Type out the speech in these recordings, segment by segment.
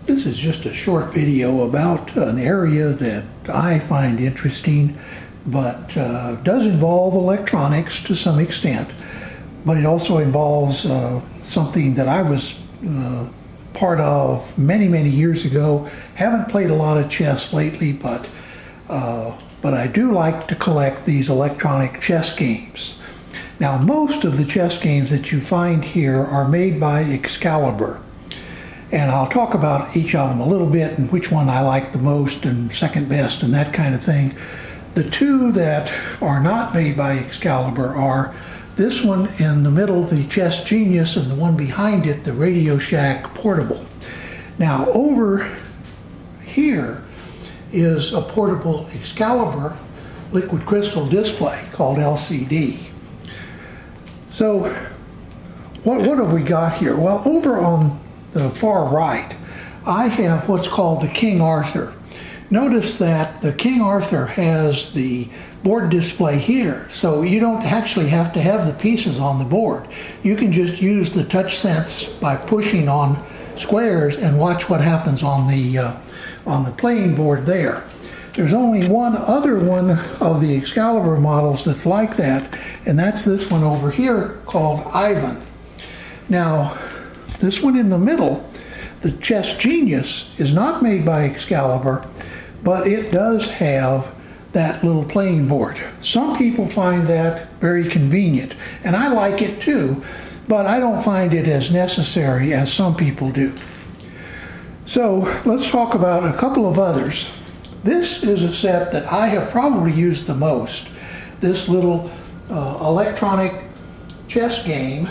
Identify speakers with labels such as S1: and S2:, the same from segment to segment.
S1: This is just a short video about an area that I find interesting, but does involve electronics to some extent. But it also involves something that I was part of many years ago. Haven't played a lot of chess lately, but I do like to collect these electronic chess games. Now, most of the chess games that you find here are made by Excalibur. And I'll talk about each of them a little bit and which one I like the most and second best and that kind of thing. The two that are not made by Excalibur are this one in the middle, the Chess Genius, and the one behind it, the Radio Shack Portable. Now, over here is a portable Excalibur liquid crystal display called LCD. So, what have we got here? Well, over on the far right, I have what's called the King Arthur. Notice that the King Arthur has the board display here, so you don't actually have to have the pieces on the board. You can just use the touch sense by pushing on squares and watch what happens on the playing board there. There's only one other one of the Excalibur models that's like that, and that's this one over here called Ivan. Now, this one in the middle, the Chess Genius, is not made by Excalibur, but it does have that little playing board. Some people find that very convenient, and I like it too, but I don't find it as necessary as some people do. So let's talk about a couple of others. This is a set that I have probably used the most. This little electronic chess game.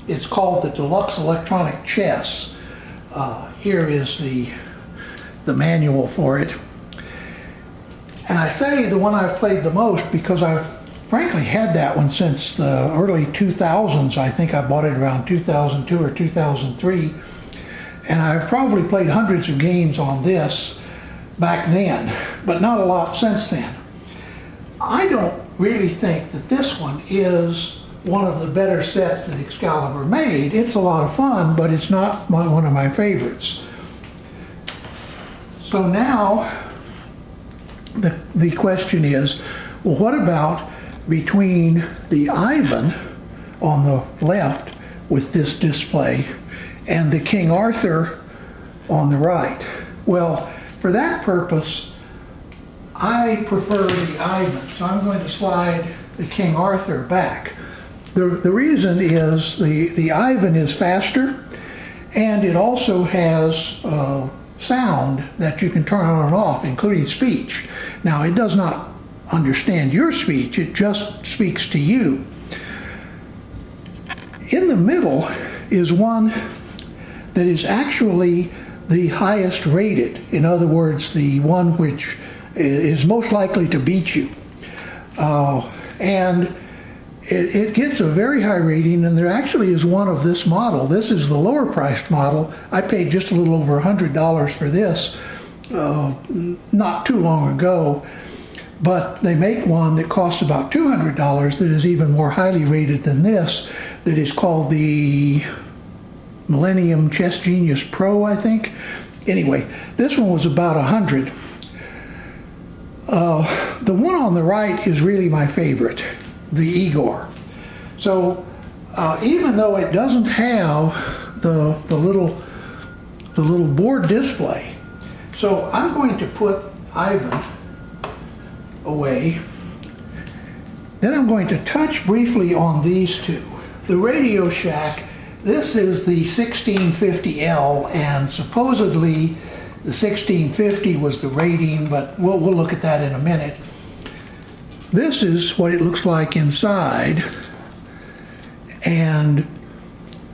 S1: It's called the Deluxe Electronic Chess. Here is the manual for it. And I say the one I've played the most because I've frankly had that one since the early 2000s. I think I bought it around 2002 or 2003. And I've probably played hundreds of games on this back then, but not a lot since then. I don't really think that this one is one of the better sets that Excalibur made. It's a lot of fun, but it's not one of my favorites. So now the question is, well, what about between the Ivan on the left with this display and the King Arthur on the right? Well, for that purpose, I prefer the Ivan, so I'm going to slide the King Arthur back. The reason is the Ivan is faster, and it also has sound that you can turn on and off, including speech. Now, it does not understand your speech, it just speaks to you. In the middle is one that is actually the highest rated. In other words, the one which is most likely to beat you. And it gets a very high rating, and there actually is one of this model. This is the lower priced model. I paid just a little over $100 for this not too long ago, but they make one that costs about $200 that is even more highly rated than this, that is called the Millennium Chess Genius Pro, I think. Anyway, this one was about $100. The one on the right is really my favorite, the Igor. So even though it doesn't have the little board display, so I'm going to put Ivan away. Then I'm going to touch briefly on these two. The Radio Shack, this is the 1650L, and supposedly the 1650 was the rating, but we'll look at that in a minute. This is what it looks like inside, and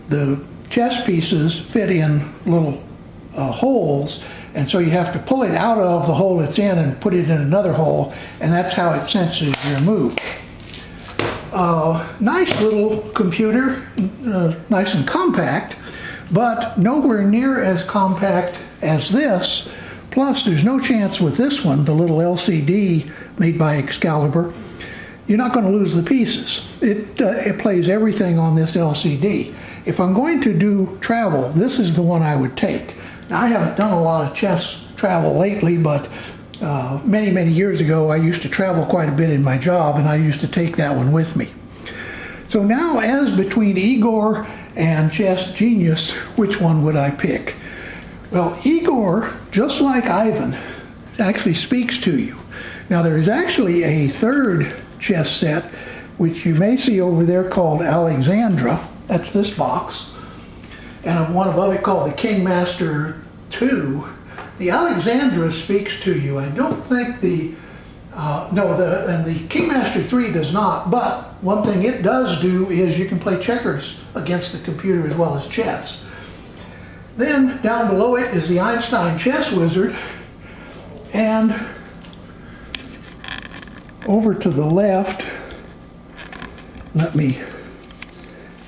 S1: the chess pieces fit in little holes, and so you have to pull it out of the hole it's in and put it in another hole, and that's how it senses your move. Nice little computer, nice and compact, but nowhere near as compact as this. Plus, there's no chance with this one, the little LCD made by Excalibur, you're not going to lose the pieces. It plays everything on this LCD. If I'm going to do travel, this is the one I would take. Now, I haven't done a lot of chess travel lately, but many, many years ago, I used to travel quite a bit in my job, and I used to take that one with me. So now, as between Igor and Chess Genius, which one would I pick? Well, Igor, just like Ivan, actually speaks to you. Now, there is actually a third chess set, which you may see over there, called Alexandra. That's this box. And one above it called the Kingmaster 2. The Alexandra speaks to you. I don't think the Kingmaster 3 does not, but one thing it does do is you can play checkers against the computer as well as chess. Then down below it is the Einstein Chess Wizard, and over to the left, let me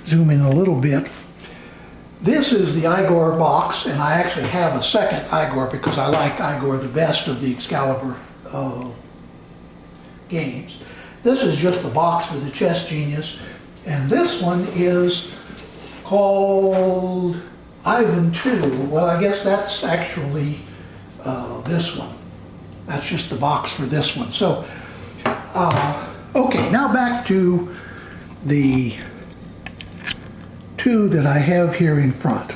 S1: zoom in a little bit. This is the Igor box, and I actually have a second Igor because I like Igor the best of the Excalibur games. This is just the box for the Chess Genius, and this one is called Ivan 2. Well, I guess that's actually this one. That's just the box for this one. So, okay, now back to the two that I have here in front.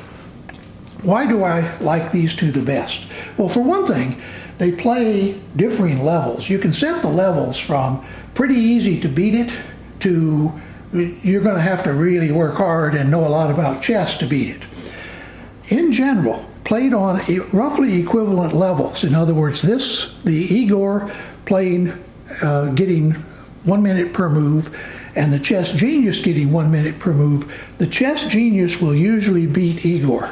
S1: Why do I like these two the best? Well, for one thing, they play differing levels. You can set the levels from pretty easy to beat it to you're going to have to really work hard and know a lot about chess to beat it. In general, played on roughly equivalent levels. In other words, the Igor playing, getting 1 minute per move, and the Chess Genius getting 1 minute per move, the Chess Genius will usually beat Igor.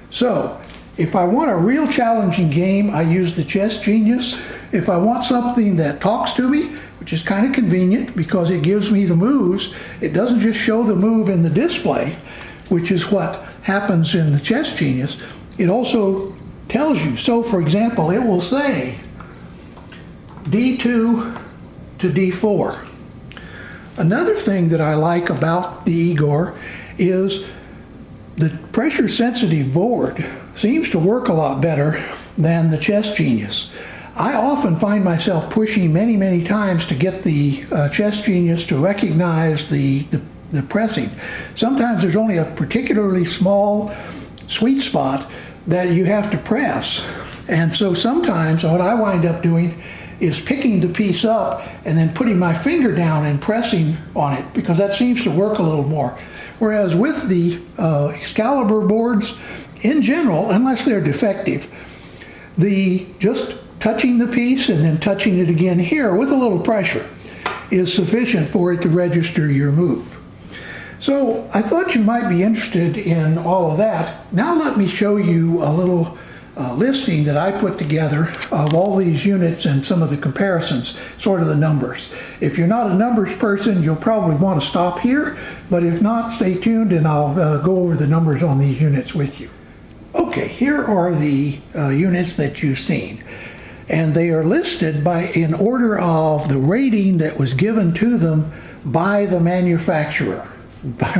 S1: So, if I want a real challenging game, I use the Chess Genius. If I want something that talks to me, which is kind of convenient because it gives me the moves, it doesn't just show the move in the display, which is what happens in the Chess Genius, it also tells you. So, for example, it will say D2 to D4. Another thing that I like about the Igor is the pressure-sensitive board seems to work a lot better than the Chess Genius. I often find myself pushing many, many times to get the Chess Genius to recognize the pressing. Sometimes there's only a particularly small sweet spot that you have to press. And so sometimes what I wind up doing is picking the piece up and then putting my finger down and pressing on it, because that seems to work a little more. Whereas with the Excalibur boards, in general, unless they're defective, just touching the piece and then touching it again here with a little pressure is sufficient for it to register your move. So I thought you might be interested in all of that. Now let me show you a little listing that I put together of all these units and some of the comparisons, sort of the numbers. If you're not a numbers person, you'll probably want to stop here, but if not, stay tuned and I'll go over the numbers on these units with you. Okay, here are the units that you've seen, and they are listed in order of the rating that was given to them by the manufacturer.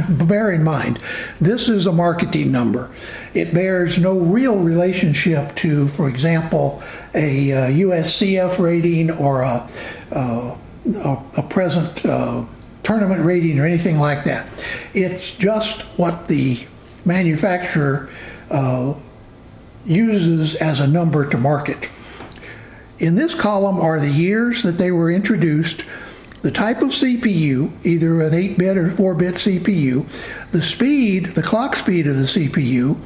S1: Bear in mind, this is a marketing number. It bears no real relationship to, for example, a USCF rating or a present tournament rating or anything like that. It's just what the manufacturer uses as a number to market. In this column are the years that they were introduced, the type of CPU, either an 8-bit or 4-bit CPU, the speed, the clock speed of the CPU,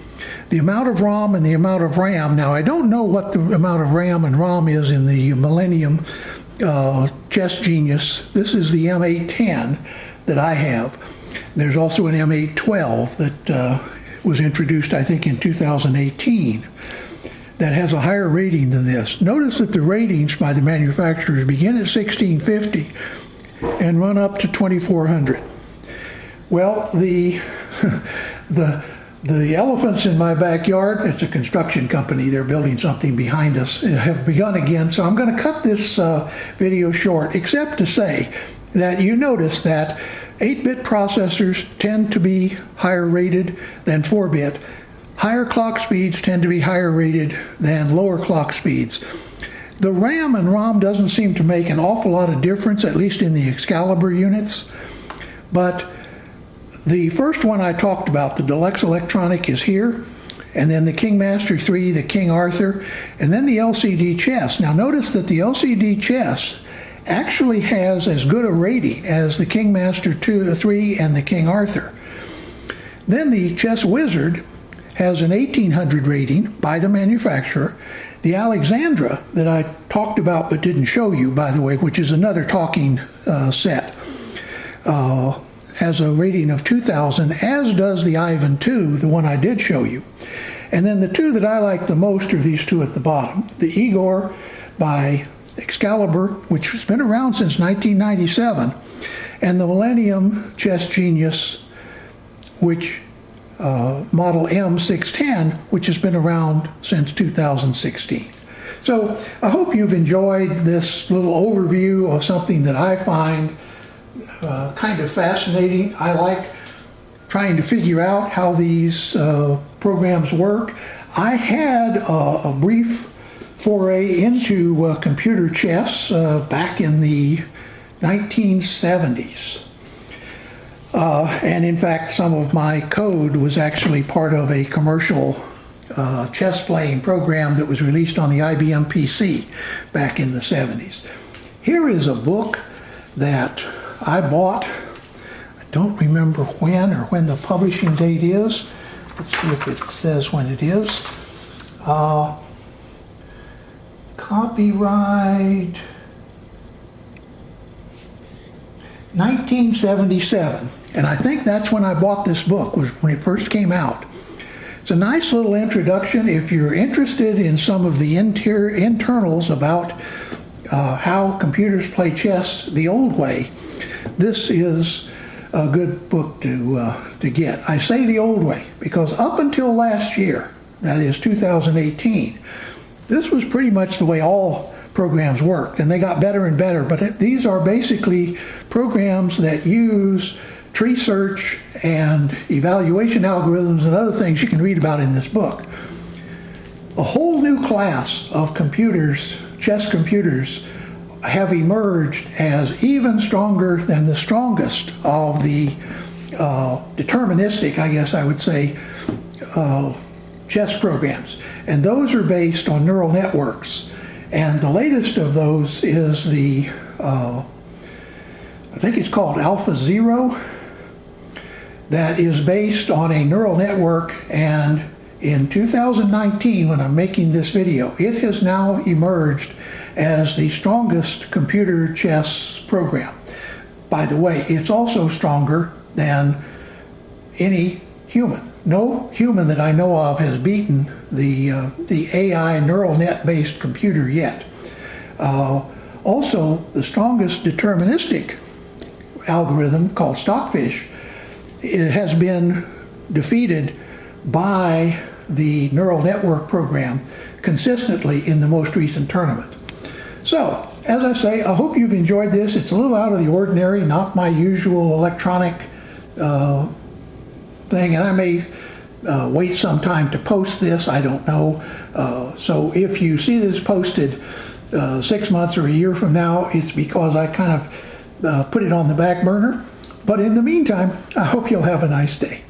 S1: the amount of ROM and the amount of RAM. Now, I don't know what the amount of RAM and ROM is in the Millennium Chess Genius. This is the M810 that I have. There's also an M812 that was introduced, I think, in 2018. That has a higher rating than this. Notice that the ratings by the manufacturers begin at 1650 and run up to 2400. Well, the elephants in my backyard, it's a construction company, they're building something behind us, have begun again, so I'm going to cut this video short, except to say that you notice that 8-bit processors tend to be higher rated than 4-bit. higher clock speeds tend to be higher rated than lower clock speeds. The RAM and ROM doesn't seem to make an awful lot of difference, at least in the Excalibur units. But the first one I talked about, the Deluxe electronic, is here. And then the King Master 3, the King Arthur, and then the LCD chess. Now notice that the LCD chess actually has as good a rating as the King Master 2, 3 and the King Arthur. Then the Chess Wizard has an 1800 rating by the manufacturer. The Alexandra that I talked about but didn't show you, by the way, which is another talking set, has a rating of 2000, as does the Ivan II, the one I did show you. And then the two that I like the most are these two at the bottom. The Igor by Excalibur, which has been around since 1997, and the Millennium Chess Genius, which model M610, which has been around since 2016. So I hope you've enjoyed this little overview of something that I find kind of fascinating. I like trying to figure out how these programs work. I had a brief foray into computer chess back in the 1970s. And in fact, some of my code was actually part of a commercial chess playing program that was released on the IBM PC back in the 70s. Here is a book that I bought. I don't remember when the publishing date is. Let's see if it says when it is. Copyright 1977. And I think that's when I bought this book, was when it first came out. It's a nice little introduction if you're interested in some of the internals about how computers play chess the old way. This is a good book to get. I say the old way because up until last year, that is 2018, this was pretty much the way all programs worked, and they got better and better. But these are basically programs that use tree search and evaluation algorithms and other things you can read about in this book. A whole new class of computers, chess computers, have emerged as even stronger than the strongest of the deterministic, I guess I would say, chess programs. And those are based on neural networks. And the latest of those is the, I think it's called AlphaZero, that is based on a neural network. And in 2019, when I'm making this video, it has now emerged as the strongest computer chess program. By the way, it's also stronger than any human. No human that I know of has beaten the AI neural net based computer yet. Also, the strongest deterministic algorithm called Stockfish, it has been defeated by the neural network program consistently in the most recent tournament. So, as I say, I hope you've enjoyed this. It's a little out of the ordinary, not my usual electronic thing, and I may wait some time to post this, I don't know. So if you see this posted 6 months or a year from now, it's because I kind of put it on the back burner. But in the meantime, I hope you'll have a nice day.